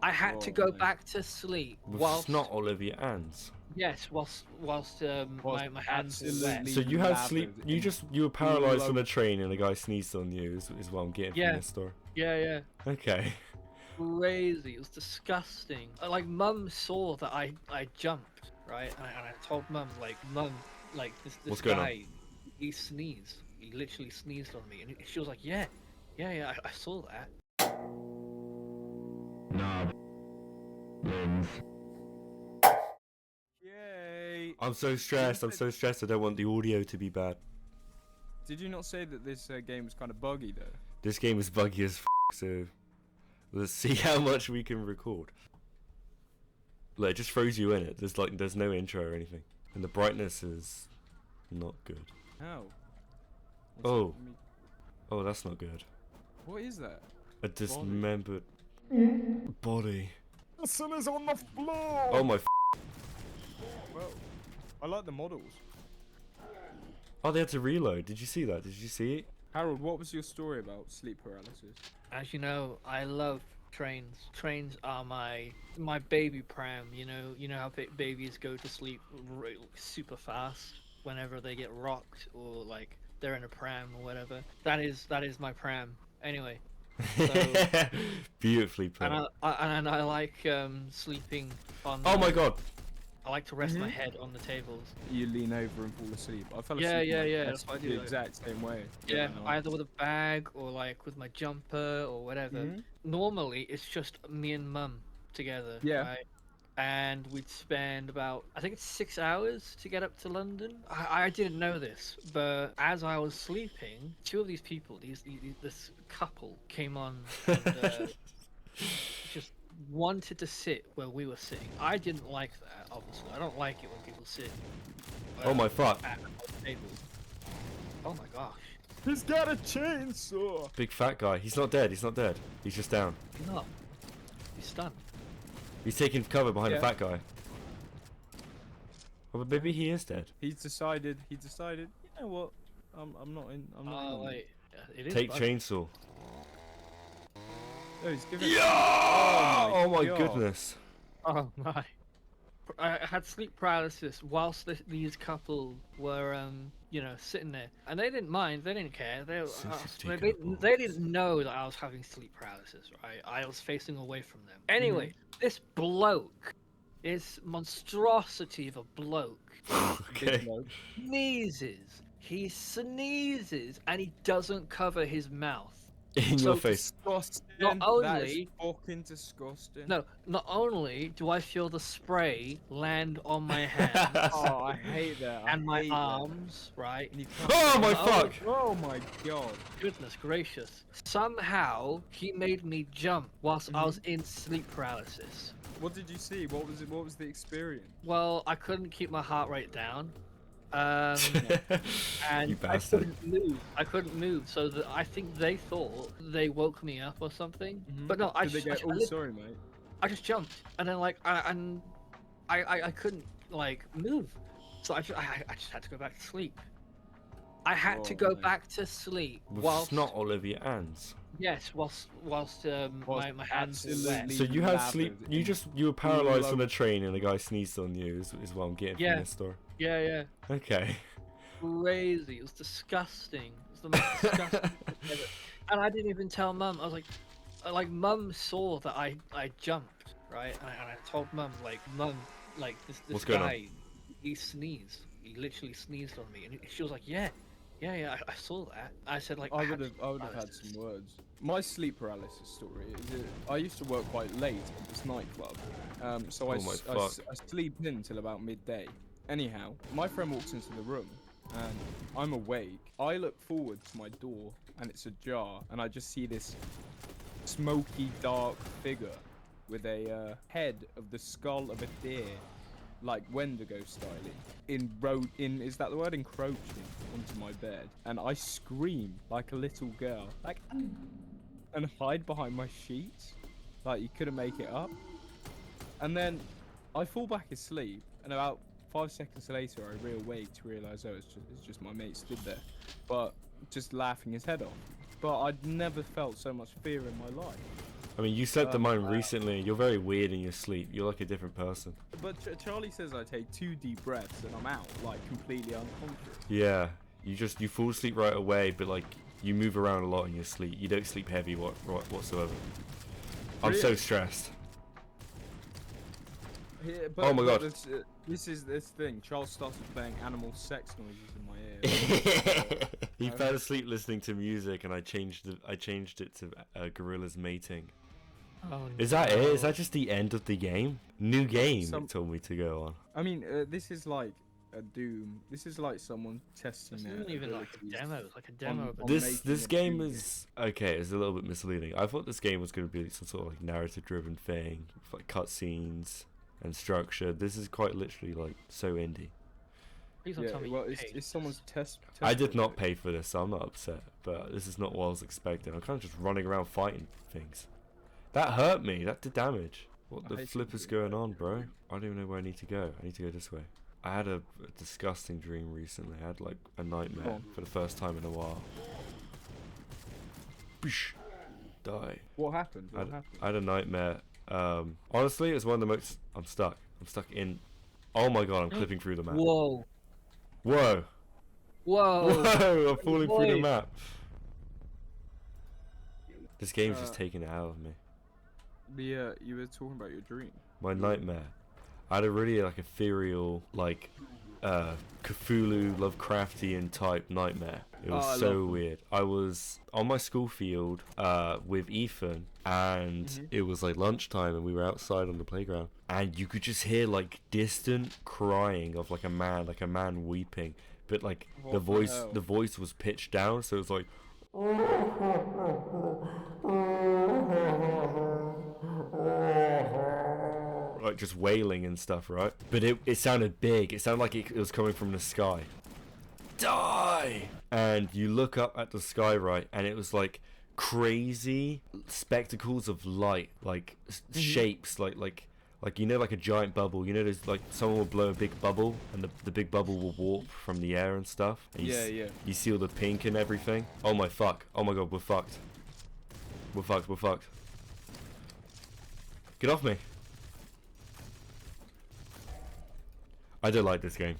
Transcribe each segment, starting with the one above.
I had to go back to sleep With whilst snot all over your hands. yes, whilst my hands were wet. So you had sleep. You were paralyzed on a train and a guy sneezed on you. Is what I'm getting from Yeah, this story. yeah. Okay. Crazy. It was disgusting. Like, Mum saw that I jumped, right? And I told Mum, like, Mum, like, this What's going on? guy, he sneezed. He literally sneezed on me. And she was like, yeah, I saw that. Knoblins. Yay! I'm so stressed. I'm so stressed. I don't want the audio to be bad. Did you not say that this game was kind of buggy though? This game is buggy as so let's see how much we can record. Like, it just throws you in it. There's no intro or anything, and the brightness is not good. How? Oh, oh, that's not good. What is that? A dismembered body. The sun is on the floor. Oh my. Well, I like the models. Oh, they had to reload. Did you see that? Did you see it? Harold, what was your story about sleep paralysis? As you know, I love trains. Trains are my baby pram. You know how babies go to sleep super fast whenever they get rocked or like they're in a pram or whatever. That is my pram. Anyway. So, beautifully put. and I like sleeping on. Oh my god. I like to rest my head on the tables. You lean over and fall asleep. I fell asleep. Yeah. That's what I do. The exact same way. Yeah, no. either with a bag or like with my jumper or whatever. Normally, it's just me and Mum together. Yeah. Right? And we'd spend about, I think it's 6 hours to get up to London. I didn't know this, but as I was sleeping, two of these people, this couple came on and just wanted to sit where we were sitting. I didn't like that, obviously. I don't like it when people sit. Oh my fuck. At tables. Oh my gosh. He's got a chainsaw. Big fat guy. He's not dead. He's not dead. He's just down. No. He's stunned. He's taking cover behind Yeah. the fat guy. Oh, but maybe he is dead. He's decided. You know what? I'm not in. I'm not. Oh in. wait. It is. Take bug- chainsaw. Oh, he's giving. Oh my God. goodness. Oh my. I had sleep paralysis whilst these couple were, sitting there, and they didn't mind. They didn't care. They didn't know that I was having sleep paralysis. Right? I was facing away from them. Anyway, this bloke, this monstrosity of a bloke, Okay. sneezes. He sneezes, and he doesn't cover his mouth. In So your face. Disgusting. Not That is only- fucking disgusting. No, not only do I feel the spray land on my hands Oh, I hate that. I and my hate that. arms, right? And you can't- Oh my Oh, fuck. Oh my god. Goodness gracious. Somehow he made me jump whilst I was in sleep paralysis. What did you see? What was it? What was the experience? Well, I couldn't keep my heart rate down. And You I bastard. couldn't move. So I think they thought they woke me up or something. But no, I Did they just, go, oh, sorry, mate. I just jumped, and then like I couldn't like move, so I just had to go back to sleep. I had to Oh, go mate. back to sleep With whilst snot all over your hands. yes, whilst my hands were wet. absolutely- So you had lathered sleep. in You were paralyzed on blood. a train and a guy sneezed on you. Is what I'm getting Yeah. from this story. Yeah, Okay. crazy. It was disgusting. It was the most disgusting thing ever. And I didn't even tell Mum. I was like Mum saw that I jumped, right? And I told Mum, Mum, this What's going on? guy, he sneezed. He literally sneezed on me, and she was like, yeah, I saw that. I said like, I had would have had some words. My sleep paralysis story is I used to work quite late at this nightclub, so Oh my fuck. I sleep in till about midday. Anyhow, my friend walks into the room, and I'm awake. I look forward to my door, and it's ajar, and I just see this smoky, dark figure with a head of the skull of a deer, like Wendigo styling, is that the word, encroaching onto my bed, and I scream like a little girl, like, and hide behind my sheets, like you couldn't make it up, and then I fall back asleep, and about 5 seconds later I reawake to realise, oh, it's just my mate stood there, but just laughing his head off. But I'd never felt so much fear in my life. I mean, you slept in mine Wow. recently. You're very weird in your sleep. You're like a different person. But Charlie says I take 2 deep breaths and I'm out, like completely unconscious. Yeah, you fall asleep right away, but like you move around a lot in your sleep. You don't sleep heavy whatsoever. I'm so Really? stressed. Yeah, Oh my God. This is this thing. Charles started playing animal sex noises in my ear. He fell asleep listening to music, and I changed it to gorillas mating. Oh, Is that it? Is no. that just the end of the game? New game, Some- it told me to go on. I mean, this is like a Doom. This is like someone testing This their isn't even like a abilities. demo. It's like a demo of a on This making a game Doom is okay. It's a little bit misleading. I thought this game was going to be some sort of like narrative-driven thing, with like cutscenes and structure. This is quite literally like so indie. Please don't Yeah, tell me well, you it's, paid it's someone's test. I did not project. pay for this, so I'm not upset. But this is not what I was expecting. I'm kind of just running around fighting things. That hurt me. That did damage. What I the hate flip is people going who on, hurt bro? you. I don't even know where I need to go. I need to go this way. I had a disgusting dream recently. I had like a nightmare on. for the first time in a while. Boosh. Die. What happened? I What had, happened? I had a nightmare. Honestly, it was one of the most. I'm stuck. I'm stuck in. Oh my god! I'm clipping through the map. Whoa. Whoa! Whoa. Whoa! I'm falling through the Boy. map. This game's just Uh, taking it out of me. You were talking about your dream. My nightmare. I had a really like ethereal, like Cthulhu Lovecraftian type nightmare. It was Oh, I love so them. weird. I was on my school field with Ethan, and Mhm. it was like lunchtime, and we were outside on the playground, and you could just hear like distant crying of like a man weeping, but like What the the hell? voice was pitched down, so it was like. Like just wailing and stuff, right? But it sounded big. It sounded like it was coming from the sky. Die! And you look up at the sky, right? And it was like crazy spectacles of light, like shapes, like you know, like a giant bubble. You know, there's like someone will blow a big bubble, and the big bubble will warp from the air and stuff. And Yeah, yeah. You see all the pink and everything. Oh my fuck! Oh my god, we're fucked. We're fucked. We're fucked. Get off me! I don't like this game.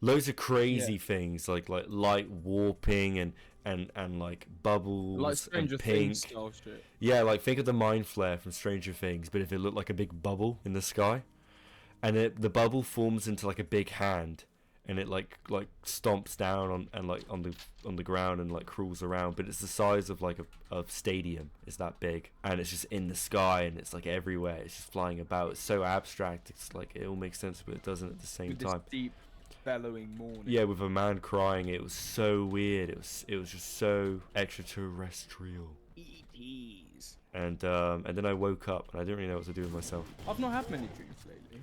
Loads of crazy things like light warping and like bubbles Like Stranger and pink. Things style shit. Yeah, like think of the mind flare from Stranger Things, but if it looked like a big bubble in the sky, and the bubble forms into like a big hand, and it like stomps down on the ground and like crawls around, but it's the size of like a stadium. It's that big, and it's just in the sky, and it's like everywhere. It's just flying about. It's so abstract. It's like it all makes sense, but it doesn't at the same With this time. deep bellowing mourning. Yeah, with a man crying, it was so weird. It was just so extraterrestrial. EDs. And then I woke up and I didn't really know what to do with myself. I've not had many dreams lately.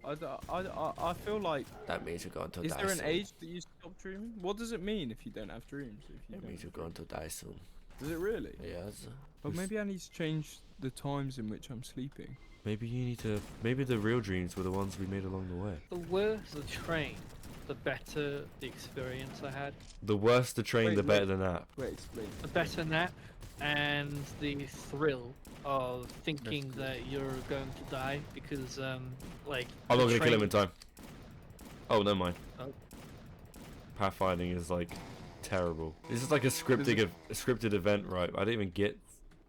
I feel like. That means you're going to Is die there an soon. age that you stop dreaming? What does it mean if you don't have dreams? If you It don't means you're have going to die soon. dreams? Does it really? Yes. But maybe I need to change the times in which I'm sleeping. Maybe you need to. Maybe the real dreams were the ones we made along the way. The worse the train, the better the experience I had. The worse the train, Wait, the better wait. the nap. Wait, explain. The better nap and the thrill of thinking cool. that you're going to die because like I'm the not gonna kill him train- in time. Oh, never mind. Oh. Pathfinding is like terrible. This is like a scripted event, right? I didn't even get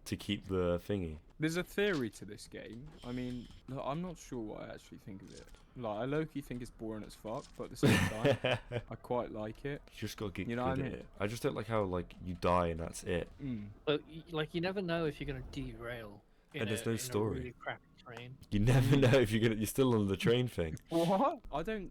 to keep the thingy. There's a theory to this game. I mean, no, I'm not sure what I actually think of it. Like, I low-key think it's boring as fuck, but at the same time, I quite like it. You just gotta get You know good what I at mean? it. I just don't like how like you die and that's it. But like you never know if you're gonna derail. And there's no in story. A really crappy train. You never know if you're still on the train thing. What? I think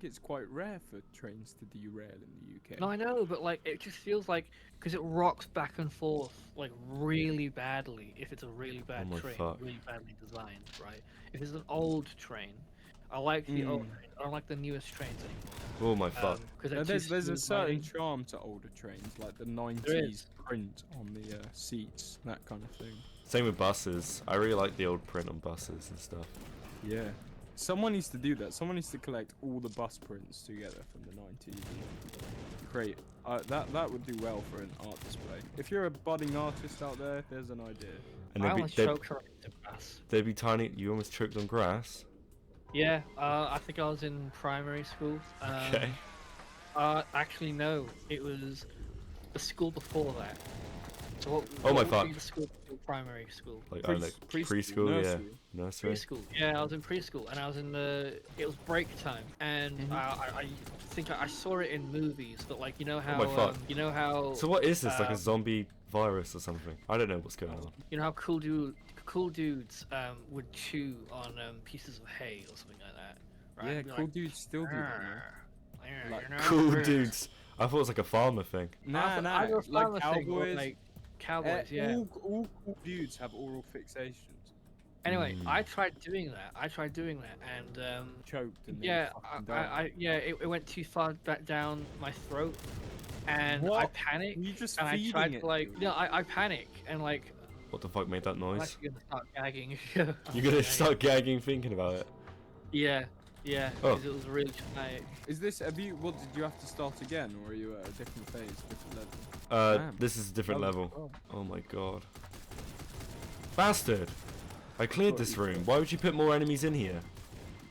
it's quite rare for trains to derail in the UK. No, I know, but like it just feels like because it rocks back and forth like really badly. If it's a really bad my train, fuck. really badly designed, right? If it's an old train, I like the old. I don't like the newest trains anymore. Oh my fuck. Because There's a certain charm to older trains, like the 90s is. print on the seats, that kind of thing. Same with buses. I really like the old print on buses and stuff. Yeah. Someone needs to do that. Someone needs to collect all the bus prints together from the 90s. Great. That would do well for an art display. If you're a budding artist out there, there's an idea. And I almost choked on the grass. they'd be tiny. You almost choked on grass. Yeah, I think I was in primary school. Okay. Actually, no, it was the school before that. So what, Oh my what would fuck. be the school before primary school? Like I don't know, preschool, yeah, nursery. Preschool. Yeah, I was in preschool, and I was in the. It was break time, and I think I saw it in movies, but like you know how my fuck. you know how. So what is this? Like a zombie virus or something? I don't know what's going on. You know how cool dudes would chew on pieces of hay or something like that, right? Yeah, Be cool like, dudes still do that. Man. Like, Cool dudes. I thought it was like a farmer thing. Nah, Either a like farmer thing or, cowboys. like cowboys, yeah. All cool dudes have oral fixations. Anyway, I tried doing that. And Choked and yeah, died. it went too far back down my throat, and I What? panicked. You just And I feeding tried it. to like, no, I panic and like What the fuck made that I'm noise? actually gonna start gagging. You're gonna start gagging thinking about it. Yeah, Oh. 'cause it was really traumatic. Is this? Have you? What did you have to start again, or are you at a different phase, different level? Damn. This is a different Oh, level. oh. Oh my god. Bastard! I cleared this room. Why would you put more enemies in here?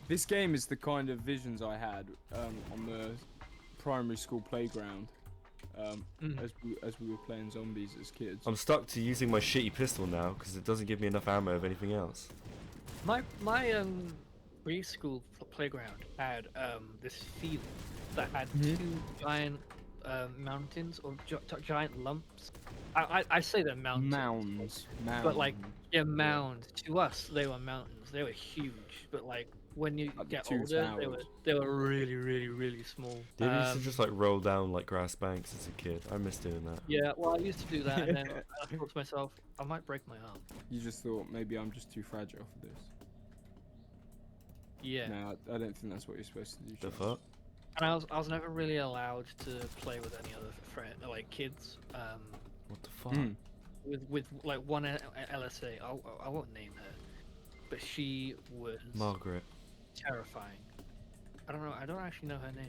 This game is the kind of visions I had on the primary school playground as we were playing zombies as kids. I'm stuck to using my shitty pistol now because it doesn't give me enough ammo of anything else. My preschool playground had this field that had two giant mountains or giant lumps. I say they're mountains. Mounds. But like, yeah, mounds. To us, they were mountains. They were huge. But like, when you Like the get two older, towers. they were really, really, really small. Did you used to just like roll down like grass banks as a kid? I miss doing that. Yeah, well, I used to do that, and then I thought to myself, I might break my arm. You just thought maybe I'm just too fragile for this. Yeah. No, I don't think that's what you're supposed to do. The Josh. fuck? And I was never really allowed to play with any other like kids. What the fuck? Mm. With like one LSA, I won't name her, but she was Margaret. terrifying. I don't know. I don't actually know her name.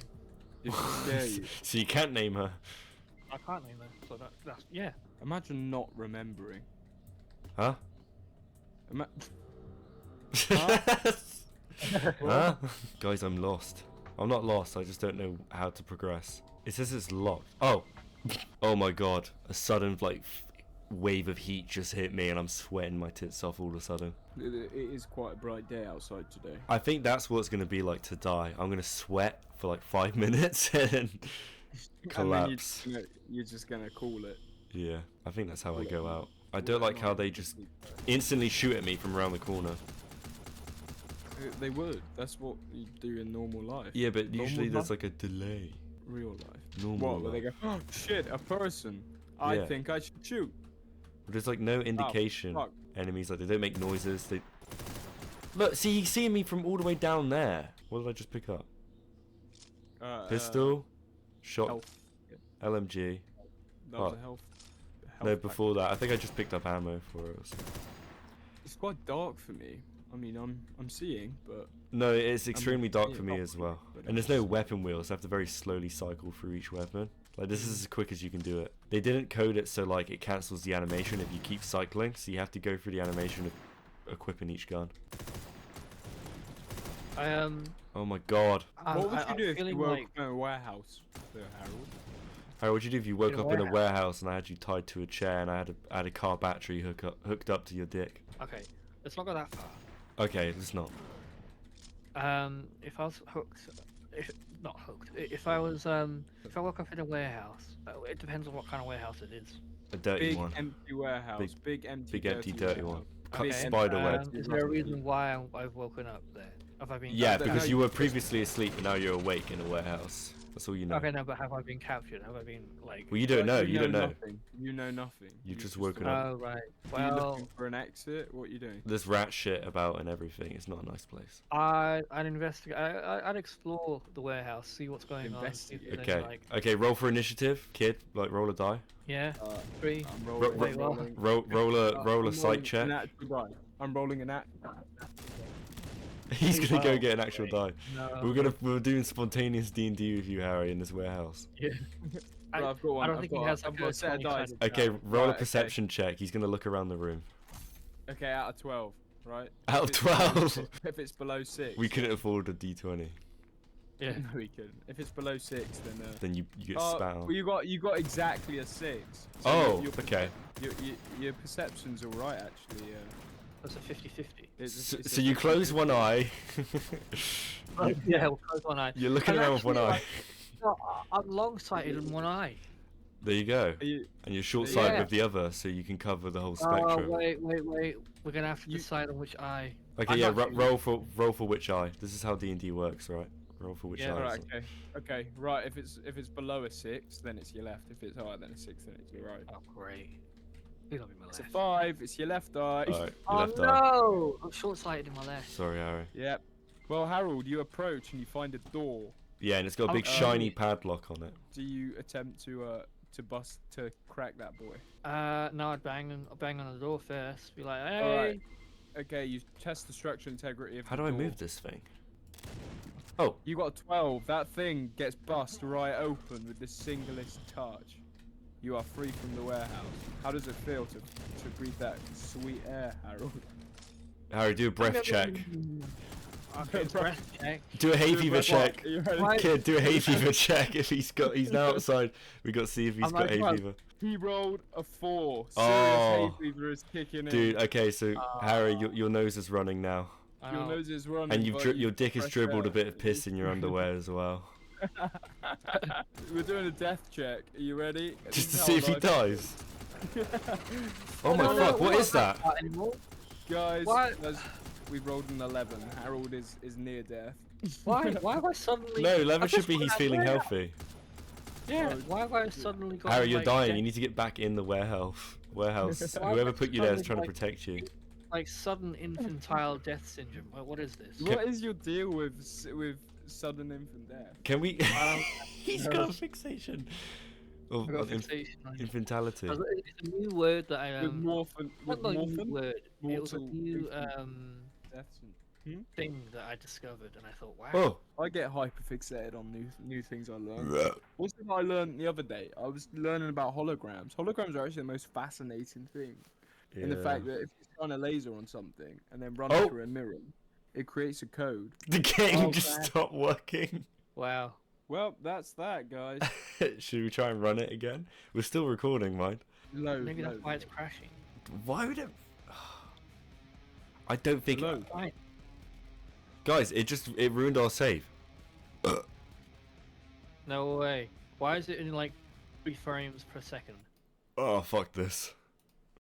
Did she scare you? So you can't name her. I can't name her. So that's yeah. Imagine not remembering. Huh? Ima- Huh? Guys, I'm lost. I'm not lost, I just don't know how to progress. It says it's locked. Oh! Oh my god. A sudden, like, wave of heat just hit me and I'm sweating my tits off all of a sudden. It is quite a bright day outside today. I think that's what it's going to be like to die. I'm going to sweat for like 5 minutes and then collapse. And then you're just gonna call it. Yeah, I think that's how I go out. I don't like how they just instantly shoot at me from around the corner. They would. That's what you do in normal life. Yeah, but Normal usually there's life? like a delay. Real life. Normal What? Where they life. go, oh shit, a person. I Yeah. think I should shoot. But there's like no indication. fuck. Enemies, like they don't make noises. They look. See, he's seeing me from all the way down there. What did I just pick up? Pistol, shot, Health. LMG. That was Oh. a health. No, health before that, I think I just picked up ammo for us. It's quite dark for me. I mean, I'm seeing, but No, it's extremely dark yeah, for me not as really, well. but And there's it's- no weapon wheels. I have to very slowly cycle through each weapon. Like this is as quick as you can do it. They didn't code it so like it cancels the animation if you keep cycling. So you have to go through the animation of equipping each gun. Oh my god. what would you I'm do if you feeling woke like- up in a warehouse, there, Harold? How would you do if you woke In a up in a warehouse. warehouse and I had you tied to a chair and I had a car battery hooked up to your dick? Okay, let's not go that far. Okay, let's not. If I was hooked, not hooked. If I woke up in a warehouse, it depends on what kind of warehouse it is. A dirty Big one. empty warehouse. Big empty. Big empty dirty one. Cut Okay, spider web. Is there a reason why I've woken up there? Have I been? Yeah, captured? because you were previously asleep and now you're awake in a warehouse. That's all you know. Okay, no, but have I been captured? Have I been like? Well, you don't know. You don't know. Nothing. You know nothing. You've just woken up. Oh right. Are you Well, looking for an exit? What are you doing? There's rat shit about and everything. It's not a nice place. I'd investigate. I'd explore the warehouse, see what's going on. see if Investigate. there's, Okay. Like, Okay. Roll for initiative, kid. Like roll a die. yeah. Uh, 3. I'm Ro- rolling. ro- I'm rolling. Roll a I'm sight rolling check. An actual die. I'm rolling an act. He's gonna go Wow. get an actual die. No. We're doing spontaneous D&D with you, Harry, in this warehouse. Yeah. Well, I've got one. I don't I've think got, he has I've like got a a set of dice. 20-sided Okay, die. roll a Right, okay. perception check. He's gonna look around the room. Okay, out of 12, right? Out of If it's below 12? si- If it's below 6. We couldn't afford a D20. Yeah. No, we couldn't. If it's below 6, then. Then you get Oh, spat well, on. you got exactly a 6. So Oh, your okay. Your perception's all right, actually. That's a 50-50. So you close one eye. Yeah, we'll close one eye. You're looking And around with one actually, eye. No, I'm long-sighted in one eye. There you go. And you're short-sighted Yeah. with the other, so you can cover the whole Oh, spectrum. wait. We're gonna have to decide on which eye. Okay, I'm yeah. not Roll for which eye. This is how D&D works, right? Roll for which Yeah, eye. Alright, okay. Right, if it's below a 6, then it's your left. If it's higher than a 6, then it's your right. Oh, great. Please don't be my It's a left. 5. It's your left eye. Alright, your Oh left eye. no! I'm short-sighted in my left. Sorry, Harry. Yep. Well, Harold, you approach and you find a door. Yeah, and it's got a big Oh, shiny padlock on it. Do you attempt to crack that boy? No, I'd bang on the door first. Be like, hey. Alright. Okay, you test the structural integrity of How the do I door. move this thing? Oh, You got a 12. That thing gets bust right open with the singlest touch. You are free from the warehouse. How does it feel to breathe that sweet air, Harold? Harry, do a breath check. Okay, breath check. Do a hay fever check. Are you ready? Why- Kid, do a hay fever check. If he's now outside, we got to see if he's I'm got hay outside. fever. He rolled a 4. Serious Oh. hay fever is kicking in. Dude, okay, so Harry, your nose is running now, I Your know. nose is running. and but your dick has fresh dribbled air. a bit of piss in your underwear as well, We're doing a death check. Are you ready? just to This is see how if he life- dies. Oh I my don't know, fuck! What we're is not that? like anymore. Guys, What? we rolled an 11. Harold is near death. Why have I suddenly? No, leather I've should just be got he's that feeling warehouse. healthy. Yeah. Why have I suddenly got? Harry, you're like, dying. death- You need to get back in the warehouse. Warehouse. Why Whoever have I put you there is suddenly, trying to like, protect you. Like sudden infantile death syndrome. What is this? What is your deal with sudden infant death? Can we? don't He's got a fixation. Of, I got a of fixation on it. infantility. It's a new word that I With morphin, Not with a new morphin, word. It was a Mortal new death. thing that I discovered, and I thought, wow. Oh. I get hyperfixated on new things I learn. What's the thing I learned the other day? I was learning about holograms. Holograms are actually the most fascinating thing. In the fact that if you shine a laser on something and then run Oh. it through a mirror, it creates a code. The game Oh, just man. stopped working. Wow. Well, that's that, guys. Should we try and run it again? We're still recording, mind. Load, Maybe that's load. why it's crashing. Why would it? I don't think. Load. Fine. Guys, it ruined our save. No way. Why is it in like 3 frames per second? Oh fuck this.